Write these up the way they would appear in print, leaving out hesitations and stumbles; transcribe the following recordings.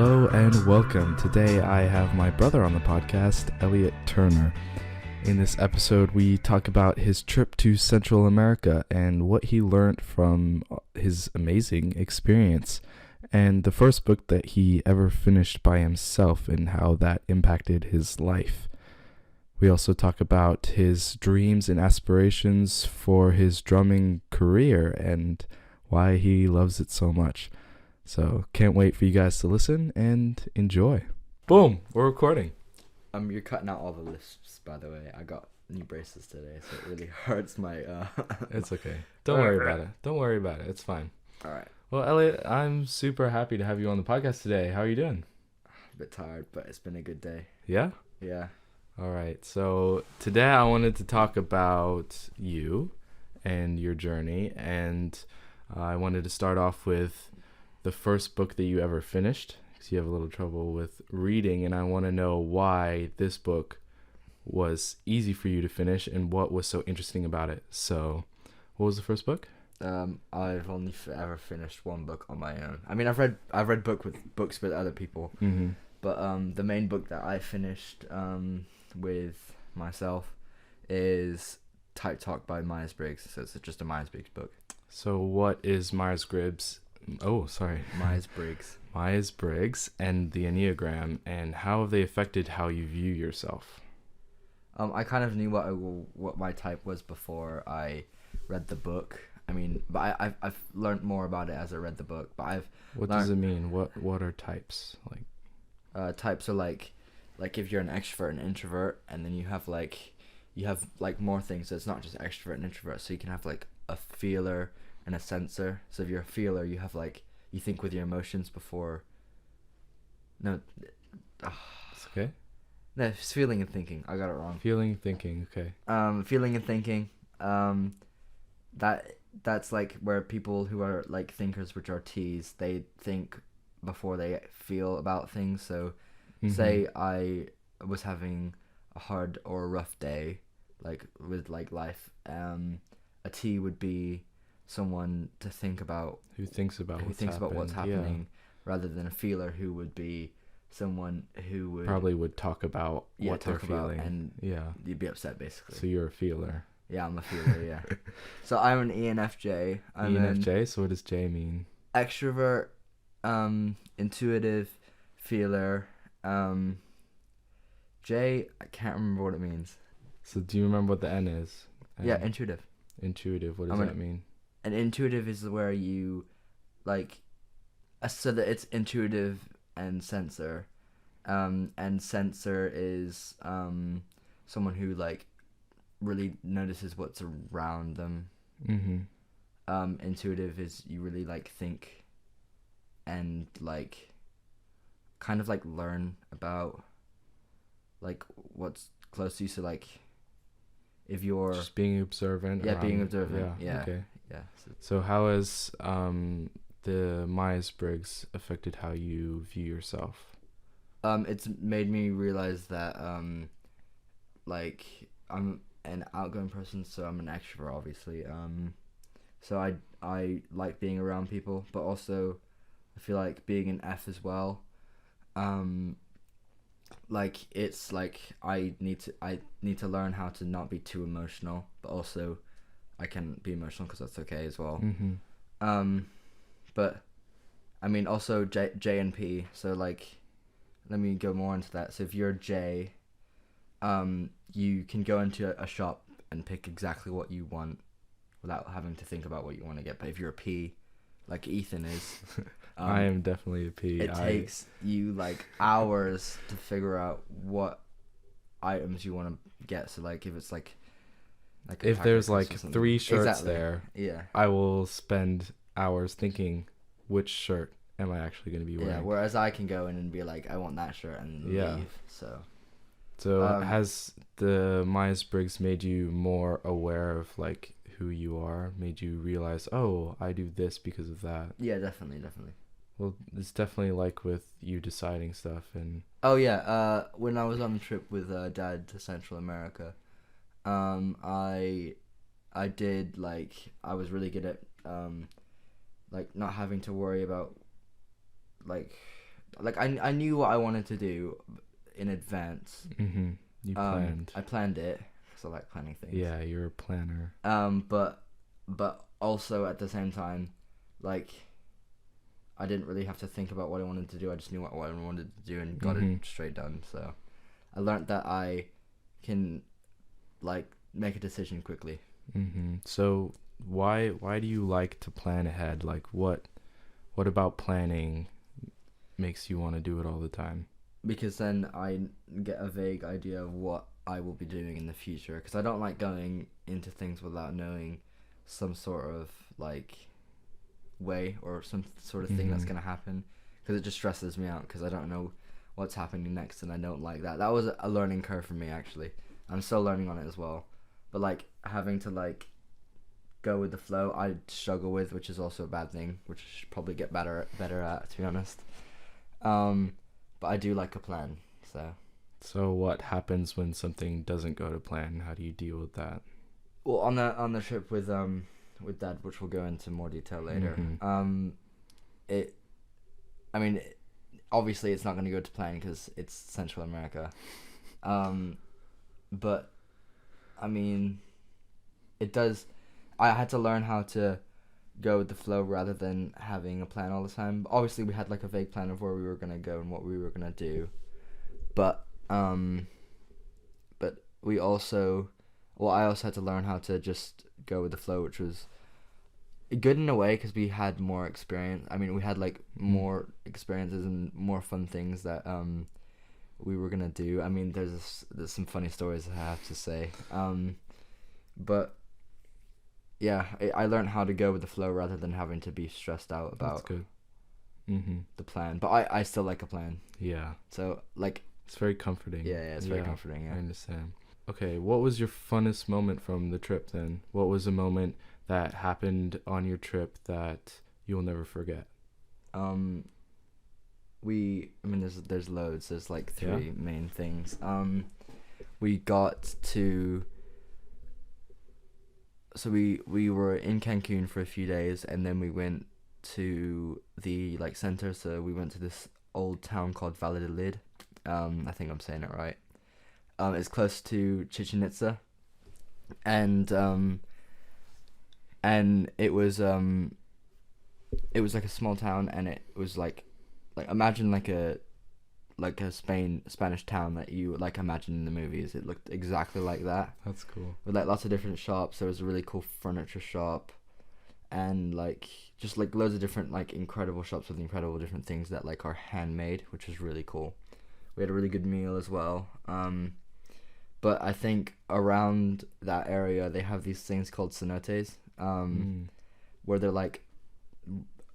Hello and welcome. Today I have my brother on the podcast, Elliot Turner. In this episode, we talk about his trip to Central America and what he learned from his amazing experience, and the first book that he ever finished by himself and how that impacted his life. We also talk about his dreams and aspirations for his drumming career and why he loves it so much. So can't wait for you guys to listen and enjoy. Boom, we're recording. You're cutting out all the lisps, by the way. I got new braces today, so it really hurts my It's okay. Don't worry about it. Don't worry about it. It's fine. All right. Well, Elliot, I'm super happy to have you on the podcast today. How are you doing? A bit tired, but it's been a good day. Yeah? Yeah. All right. So today I wanted to talk about you and your journey, and I wanted to start off with the first book that you ever finished, because you have a little trouble with reading, and I want to know why this book was easy for you to finish and what was so interesting about it. So, what was the first book? I've only ever finished one book on my own. I mean, I've read books with other people, but the main book that I finished with myself is Type Talk by Myers Briggs. So it's just a Myers Briggs book. So, what is Myers Briggs? Myers Briggs. Myers Briggs and the Enneagram, and how have they affected how you view yourself? I kind of knew what my type was before I read the book. I mean, but I've learned more about it as I read the book. But What does it mean? What are types like? Types are like if you're an extrovert and introvert, and then you have more things. So it's not just extrovert and introvert. So you can have like a feeler and a sensor. So if you're a feeler, you have you think with your emotions before. No, It's okay. No, it's feeling and thinking. I got it wrong. Feeling, thinking. Okay. Feeling and thinking. That's like where people who are like thinkers, which are T's, they think before they feel about things. So, say I was having a hard or a rough day, like with life. A T would be someone to think about, who thinks about what's happening, rather than a feeler who would be someone who would probably talk about what they're feeling, and yeah, you'd be upset basically. So you're a feeler. Yeah, I'm a feeler. Yeah. So I'm an ENFJ. ENFJ. So what does J mean? Extrovert, intuitive, feeler. J, I can't remember what it means. So do you remember what the N is? Yeah, intuitive. Intuitive. What does that mean? An intuitive is where you, so that it's intuitive and sensor, and sensor is someone who really notices what's around them. Intuitive is you really think and kind of learn about what's close to you. So if you're just being observant. Being observant. Yeah. Okay. Yeah. So how has the Myers Briggs affected how you view yourself? It's made me realize that I'm an outgoing person, so I'm an extrovert, obviously. So I like being around people, but also I feel like being an F as well. It's I need to learn how to not be too emotional, but also I can be emotional because that's okay as well. But I mean also J and P. So let me go more into that. So if you're a J, you can go into a shop and pick exactly what you want without having to think about what you want to get. But if you're a P, like Ethan is, I am definitely a P. It takes you hours to figure out what items you want to get. So if it's if there's 3 shirts there, yeah, I will spend hours thinking which shirt am I actually going to be wearing. Yeah, whereas I can go in and be I want that shirt and leave. So has the Myers Briggs made you more aware of who you are? Made you realize, oh, I do this because of that? Yeah, definitely. Well, it's definitely with you deciding stuff and. Oh yeah, when I was on the trip with Dad to Central America, I did I was really good at not having to worry about like I knew what I wanted to do in advance. Mm-hmm. You planned. I planned it, because I like planning things. Yeah, you're a planner. But also at the same time, like, I didn't really have to think about what I wanted to do. I just knew what I wanted to do and got it straight done. So I learned that I can, like, make a decision quickly. Mm-hmm. So why do you like to plan ahead? Like, what about planning makes you want to do it all the time? Because then I get a vague idea of what I will be doing in the future. Because I don't like going into things without knowing some sort of, like, way or some sort of thing that's going to happen. Because it just stresses me out because I don't know what's happening next, and I don't like that. That was a learning curve for me, actually. I'm still learning on it as well. But, like, having to, like, go with the flow, I struggle with, which is also a bad thing, which I should probably get better at, to be honest. But I do like a plan, so. So what happens when something doesn't go to plan? How do you deal with that? Well, on the trip with Dad, which we'll go into more detail later. Obviously it's not going to go to plan because it's Central America. But I mean, it does. I had to learn how to go with the flow rather than having a plan all the time. Obviously, we had like a vague plan of where we were gonna go and what we were gonna do, but we also, I also had to learn how to just go with the flow, which was good in a way because we had more experience. I mean, we had like more experiences and more fun things that we were gonna do. I mean, there's some funny stories I have to say, but. Yeah, I learned how to go with the flow rather than having to be stressed out about the plan. But I still like a plan. Yeah. So, like... It's very comforting. Yeah, it's very comforting, yeah. I understand. Okay, what was your funnest moment from the trip then? What was a moment that happened on your trip that you'll never forget? There's loads. There's like three main things. We got to... So we were in Cancun for a few days, and then we went to the like center. So we went to this old town called Valladolid. I think I'm saying it right. It's close to Chichen Itza, and it was like a small town, and it was like imagine like a Spanish town that you like imagine in the movies. It looked exactly like that. That's cool. With like lots of different shops. There was a really cool furniture shop, and like just like loads of different like incredible shops with incredible different things that like are handmade, which was really cool. We had a really good meal as well. But I think around that area they have these things called cenotes, where they're like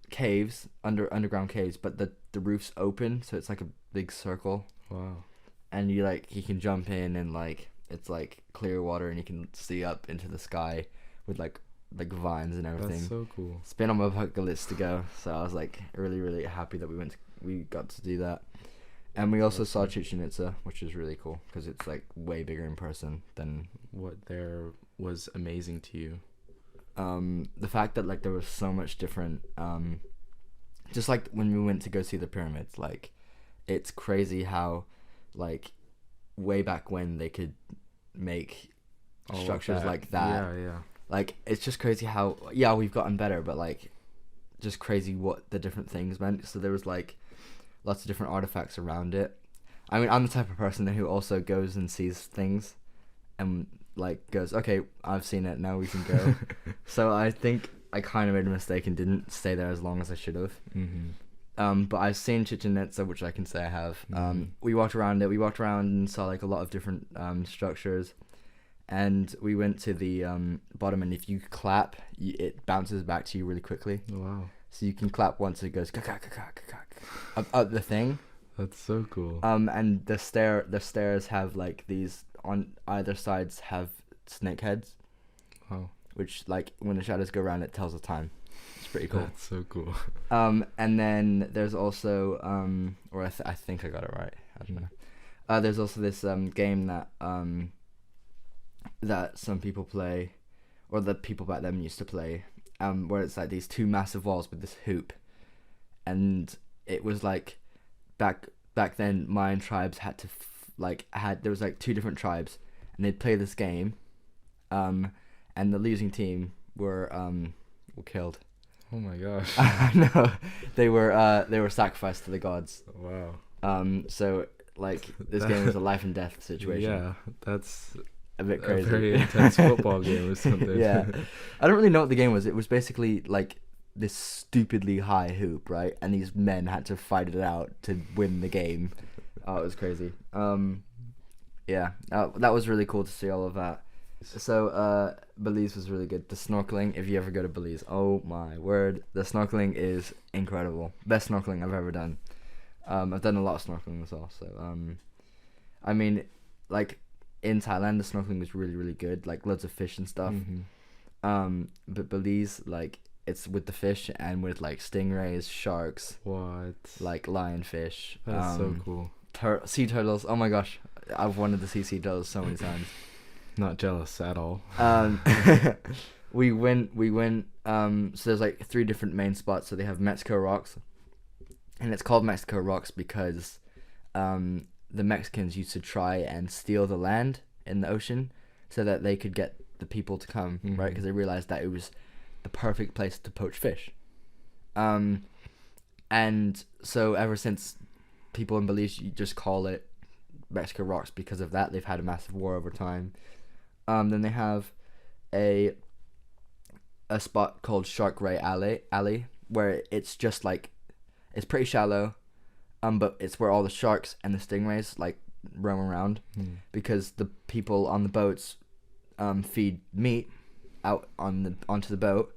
caves, underground caves, but the roof's open, so it's like a big circle. Wow. And you can jump in, and like it's like clear water, and you can see up into the sky with like vines and everything. That's so cool. It's been on my bucket list to go, so I was like really, really happy that we got to do that. And we also saw Chichen Itza, which is really cool because it's like way bigger in person than... What there was amazing to you? The fact that like there was so much different, just like when we went to go see the pyramids, like it's crazy how like way back when they could make structures like that. Yeah. Like it's just crazy how we've gotten better, but like just crazy what the different things meant. So there was like lots of different artifacts around it. I mean, I'm the type of person who also goes and sees things and like goes, okay, I've seen it, now we can go. So I think I kind of made a mistake and didn't stay there as long as I should have. But I've seen Chichen Itza, which I can say I have. We walked around and saw like a lot of different structures, and we went to the bottom, and if you clap, it bounces back to you really quickly. Wow. So you can clap once, it goes up the thing. That's so cool. And the stairs have like these on either sides have snake heads. Wow. Which like when the shadows go around, it tells the time. It's pretty cool. That's so cool. And then there's also or I think I got it right. I don't know. There's also this game that that some people play, or the people back then used to play, where it's like these two massive walls with this hoop, and it was like back then Mayan tribes had to there was like 2 different tribes, and they'd play this game, and the losing team were killed. Oh my gosh. No, they were sacrificed to the gods. Wow. So like this game was a life and death situation. Yeah, that's a bit crazy. A very intense football game or something. Yeah, I don't really know what the game was. It was basically like this stupidly high hoop, right? And these men had to fight it out to win the game. Oh, it was crazy. Yeah, that was really cool to see all of that. So, Belize was really good. The snorkeling, if you ever go to Belize, oh my word, the snorkeling is incredible. Best snorkeling I've ever done. I've done a lot of snorkeling as well. So, I mean, like in Thailand, the snorkeling was really, really good. Like loads of fish and stuff. Mm-hmm. But Belize, like it's with the fish and with like stingrays, sharks, What? like lionfish. That's so cool. Sea turtles. Oh my gosh, I've wanted to see sea turtles so many times. Not jealous at all. We went. So there's like 3 different main spots. So they have Mexico Rocks, and it's called Mexico Rocks because, the Mexicans used to try and steal the land in the ocean, so that they could get the people to come, Mm-hmm. right? Because they realized that it was the perfect place to poach fish. And so ever since, people in Belize just call it Mexico Rocks because of that. They've had a massive war over time. Then they have a spot called Shark Ray Alley, where it's just like, it's pretty shallow, but it's where all the sharks and the stingrays like roam around, because the people on the boats feed meat out onto the boat,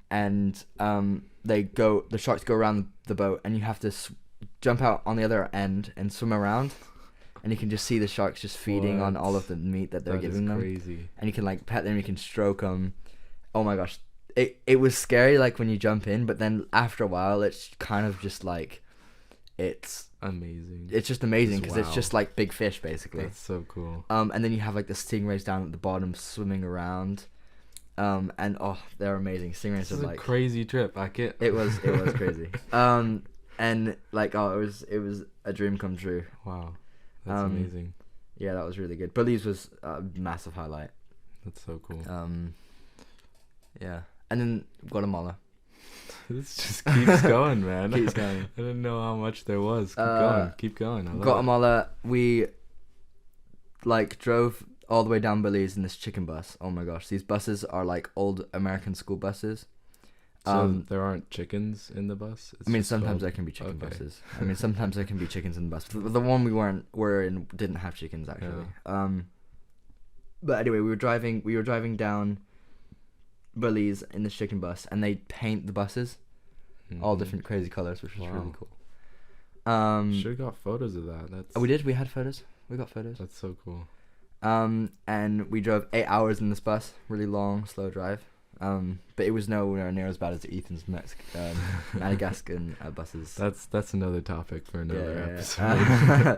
and the sharks go around the boat, and you have to jump out on the other end and swim around, and you can just see the sharks just feeding on all of the meat that they're giving them. Crazy. And you can like pet them, you can stroke them. Oh my gosh, it was scary like when you jump in, but then after a while it's kind of just like it's amazing. It's just amazing because Wow. it's just like big fish basically. That's so cool. And then you have like the stingrays down at the bottom swimming around. And they're amazing. Stingrays This is are a like crazy trip. I can't. it was crazy. And like it was a dream come true. Wow, that's amazing. Yeah, that was really good. Belize was a massive highlight. That's so cool. Yeah, and then Guatemala. This just keeps going, man. Keeps going. I didn't know how much there was. Keep going. I love Guatemala, we like drove all the way down Belize in this chicken bus. Oh my gosh, these buses are like old American school buses. So there aren't chickens in the bus? I mean, sometimes there can be chicken buses. I mean, sometimes there can be chickens in the bus. The one we were in didn't have chickens actually. Yeah. But anyway, we were driving down Belize in this chicken bus, and they paint the buses all different crazy colors, which was really cool. Should have got photos of that. We did. We had photos. We got photos. That's so cool. And we drove 8 hours in this bus, really long, slow drive. But it was nowhere near as bad as Ethan's Madagascan buses. That's another topic for another episode.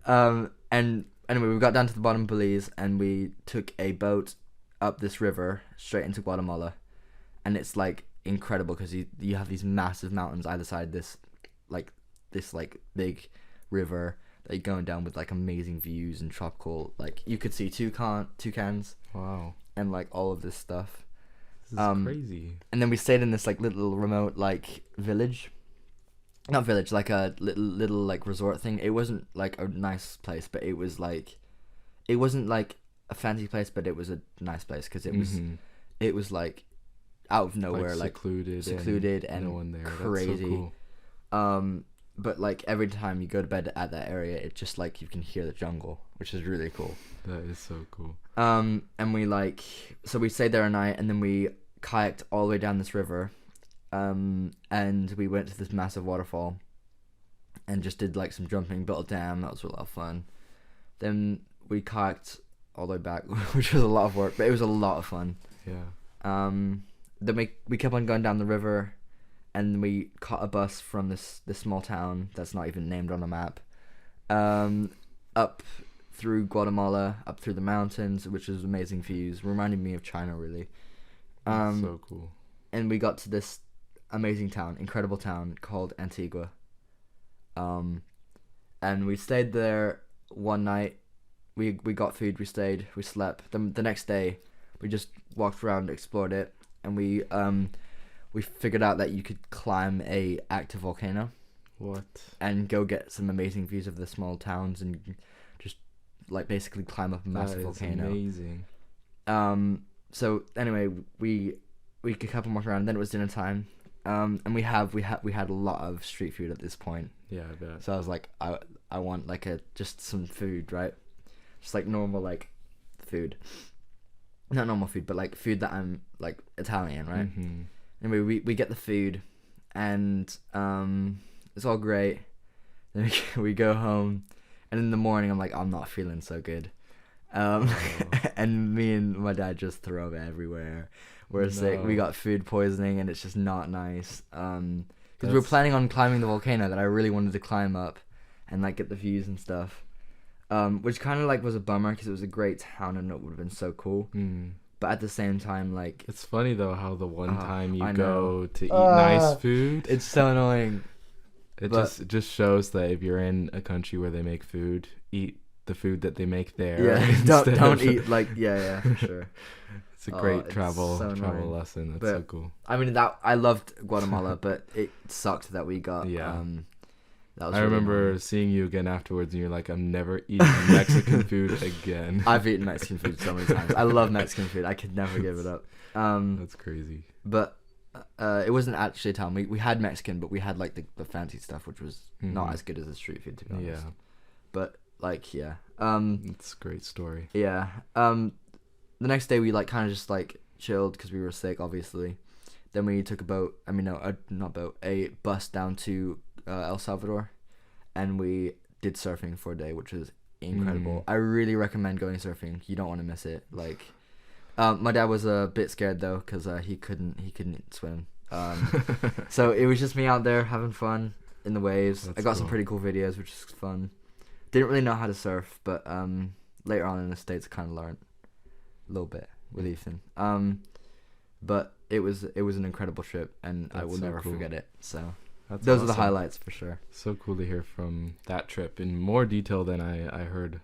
episode. And anyway, we got down to the bottom of Belize, and we took a boat up this river straight into Guatemala, and it's like incredible because you have these massive mountains either side this big river that you're going down with like amazing views and tropical, like you could see toucans. Wow. And like all of this stuff. This is crazy. And then we stayed in this like little remote like village. Not village, like a little like resort thing. It wasn't like a nice place, but it was like, it wasn't like a fancy place, but it was a nice place because it was like out of nowhere, like secluded and no one there. Crazy. That's so cool. But like every time you go to bed at that area, it's just like you can hear the jungle, which is really cool. That is so cool. And we stayed there a night, and then we kayaked all the way down this river, and we went to this massive waterfall, and just did like some jumping, built a dam. That was a lot of fun. Then we kayaked all the way back, which was a lot of work, but it was a lot of fun. Yeah. Then we kept on going down the river, and we caught a bus from this small town that's not even named on the map, up through Guatemala, up through the mountains, which is amazing views. Reminded me of China, really. That's so cool. And we got to this amazing town, incredible town called Antigua. And we stayed there one night. We got food. We stayed. We slept. The next day, we just walked around, explored it, and we figured out that you could climb a active volcano. What? And go get some amazing views of the small towns and just like basically climb up a massive volcano. Amazing. So anyway, we kept on walking around. Then it was dinner time. And we had a lot of street food at this point. Yeah, I bet. So I was like, I want like just some food, right? Just like normal like food. Not normal food, but like food that I'm like Italian, right? Mm-hmm. Anyway, we get the food, and it's all great. Then we go home, and in the morning I'm like, I'm not feeling so good. And me and my dad just throw up everywhere. We're sick. We got food poisoning, and it's just not nice. Because we were planning on climbing the volcano that I really wanted to climb up, and like get the views and stuff. Which kind of like was a bummer because it was a great town and it would have been so cool. But at the same time, like, it's funny though how the one time you go to eat nice food, it's so annoying. It just shows that if you're in a country where they make food, eat the food that they make there. Yeah, don't eat like yeah for sure. It's a great travel lesson. That's so cool. I mean I loved Guatemala, but it sucked that we got that was I remember seeing you again afterwards, and you're like, I'm never eating Mexican food again. I've eaten Mexican food so many times. I love Mexican food. I could never give it up. That's crazy. But it wasn't actually Italian. We had Mexican, but we had like the fancy stuff, which was not as good as the street food, to be honest. Yeah. But like, yeah. It's a great story. Yeah. The next day we like kind of just like chilled because we were sick, obviously. Then we took a boat. I mean, no, not boat. A bus down to El Salvador, and we did surfing for a day, which was incredible. I really recommend going surfing. You don't want to miss it. Like, my dad was a bit scared though because he couldn't swim. So it was just me out there having fun in the waves. That's I got cool. some pretty cool videos, which is fun. Didn't really know how to surf, but later on in the States I kind of learned a little bit with Ethan. But it was an incredible trip, and I will never forget it. So. Those are the highlights for sure. So cool to hear from that trip in more detail than I heard.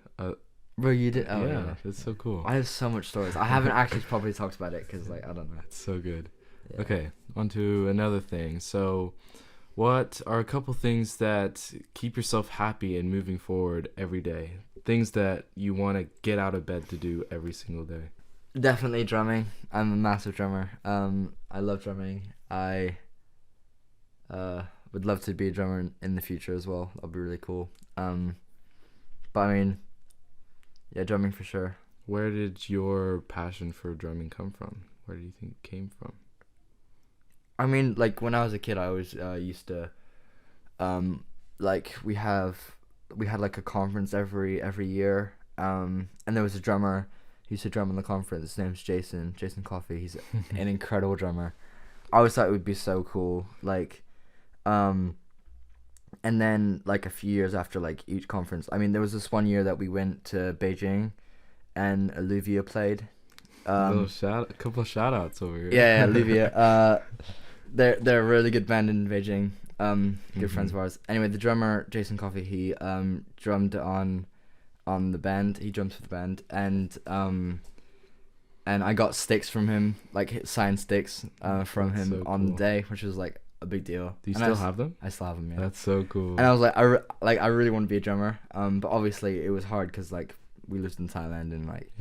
Bro, you did? Oh, yeah, it's so cool. I have so much stories. I haven't actually probably talked about it because, like, I don't know. It's so good. Yeah. Okay, on to another thing. So, what are a couple things that keep yourself happy and moving forward every day? Things that you want to get out of bed to do every single day? Definitely drumming. I'm a massive drummer. I love drumming. I would love to be a drummer in the future as well. That'd be really cool. But I mean, yeah, drumming for sure. Where did your passion for drumming come from? Where do you think it came from? I mean, like when I was a kid, I always used to, like we had like a conference every year, and there was a drummer who used to drum in the conference. His name's Jason Coffey. He's an incredible drummer. I always thought it would be so cool, like, and then like a few years after like each conference, I mean, there was this one year that we went to Beijing, and Olivia played. A couple of shout outs over here. Yeah, Olivia. They're a really good band in Beijing. Good friends of ours. Anyway, the drummer Jason Coffey, he drummed on the band. He drums for the band, and I got sticks from him, like signed sticks from him so on the day, which was like a big deal. Do you still have them? I still have them. Yeah. That's so cool. And I was like, I really want to be a drummer. But obviously it was hard because like we lived in Thailand, and like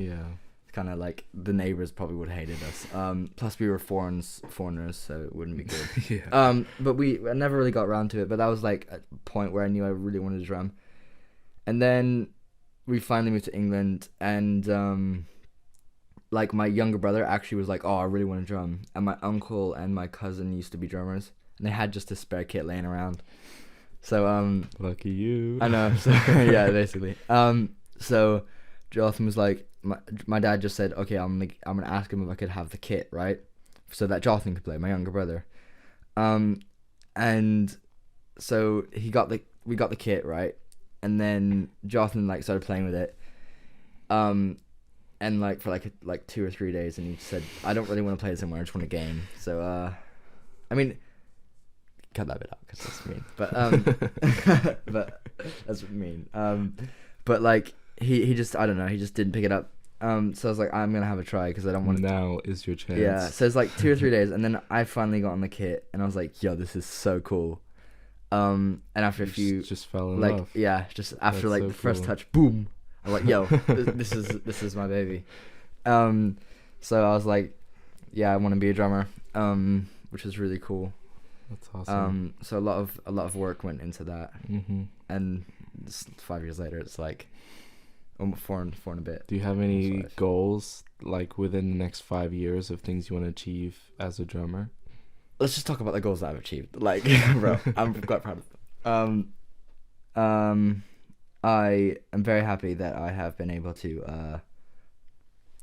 kind of like the neighbors probably would have hated us. Plus we were foreigners, so it wouldn't be good. But I never really got around to it. But that was like a point where I knew I really wanted to drum. And then we finally moved to England, and like my younger brother actually was like, oh, I really want to drum. And my uncle and my cousin used to be drummers, and they had just a spare kit laying around. So lucky you. I know. So, yeah, basically. So Jonathan was like, my dad just said, okay, I'm gonna ask him if I could have the kit, right, so that Jonathan could play, my younger brother. And so we got the kit, right, and then Jonathan like started playing with it, and like for like 2 or 3 days, and he said, I don't really want to play this anymore, I just want a game. So I mean, cut that bit out because that's mean. But but that's mean. But like he just, I don't know, he just didn't pick it up. So I was like, I'm gonna have a try because I don't want to. Now is your chance. Yeah. So it's like 2 or 3 days, and then I finally got on the kit, and I was like, yo, this is so cool. And after a few, just fell in like, love. yeah, just after That's like so the first cool. touch, boom. I'm like, yo, this is my baby. So I was like, yeah, I want to be a drummer. Which is really cool. That's awesome. So a lot of work went into that, Mm-hmm. and 5 years later, it's like, four and a bit. Do you have any 5. goals, like within the next 5 years, of things you want to achieve as a drummer? Let's just talk about the goals that I've achieved. Like, bro, I'm quite proud of them. I am very happy that I have been able to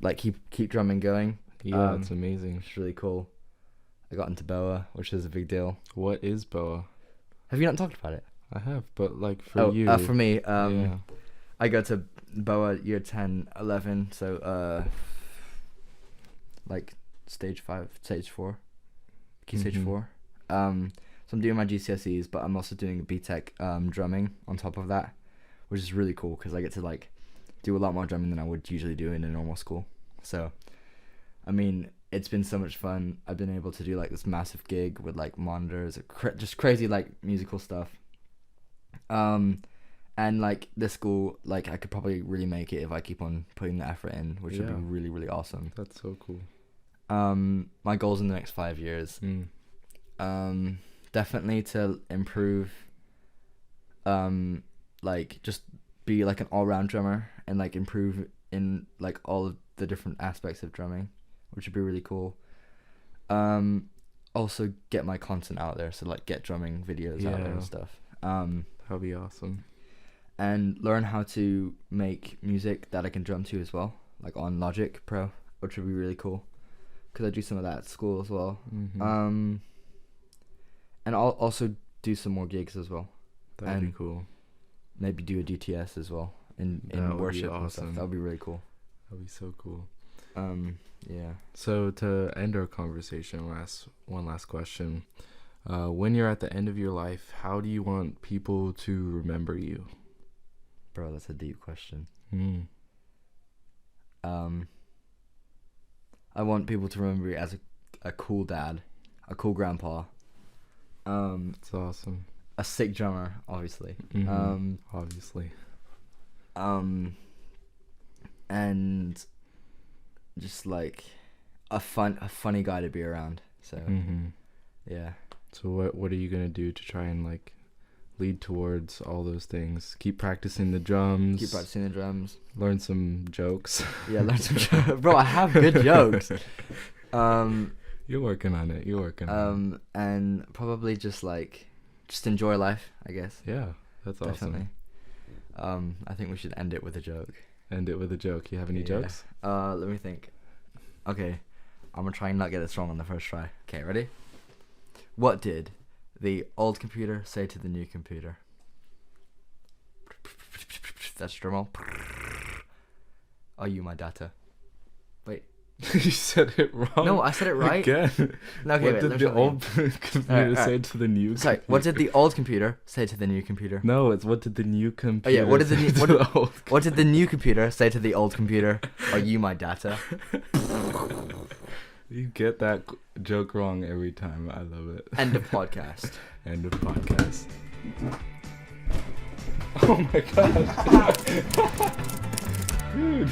like keep drumming going. Yeah, it's amazing. It's really cool. I got into BOA, which is a big deal. What is BOA? Have you not talked about it? I have, but like for you. For me, yeah. I go to BOA year 10, 11, so like stage 5, stage 4, key stage 4. So I'm doing my GCSEs, but I'm also doing BTEC drumming on top of that, which is really cool because I get to like do a lot more drumming than I would usually do in a normal school. So, I mean, it's been so much fun. I've been able to do like this massive gig with like monitors, just crazy like musical stuff. And like this school, like I could probably really make it if I keep on putting the effort in, which would be really, really awesome. That's so cool. My goals in the next 5 years, definitely to improve, like just be like an all-round drummer and like improve in like all of the different aspects of drumming, which would be really cool. Also get my content out there, so like get drumming videos out there and stuff. That'd be awesome. And learn how to make music that I can drum to as well, like on Logic Pro, which would be really cool, because I do some of that at school as well. And I'll also do some more gigs as well. That'd be cool. Maybe do a DTS as well in worship and stuff. That would be really cool. That'd be so cool. Yeah. So to end our conversation, one last question. When you're at the end of your life, how do you want people to remember you? Bro, that's a deep question. I want people to remember me as a cool dad, a cool grandpa. It's awesome. A sick drummer, obviously. Obviously. And just like a funny guy to be around. So yeah. So what are you gonna do to try and like lead towards all those things? Keep practicing the drums. Learn some jokes. Yeah, learn some jokes. Bro, I have good jokes. You're working on it. And probably just enjoy life, I guess. Yeah, that's definitely. Awesome. I think we should end it with a joke. You have any jokes? Let me think. Okay, I'm gonna try and not get this wrong on the first try. Okay, ready? What did the old computer say to the new computer? That's drum roll. Are you my data? Wait. You said it wrong. No, I said it right. Again. No, okay, what did the old computer say to the new computer? Sorry, what did the old computer say to the new computer? No, it's what did the new computer say to the old What did the new computer say to the old computer? Are you my data? You get that joke wrong every time. I love it. End of podcast. End of podcast. Oh my gosh. Dude.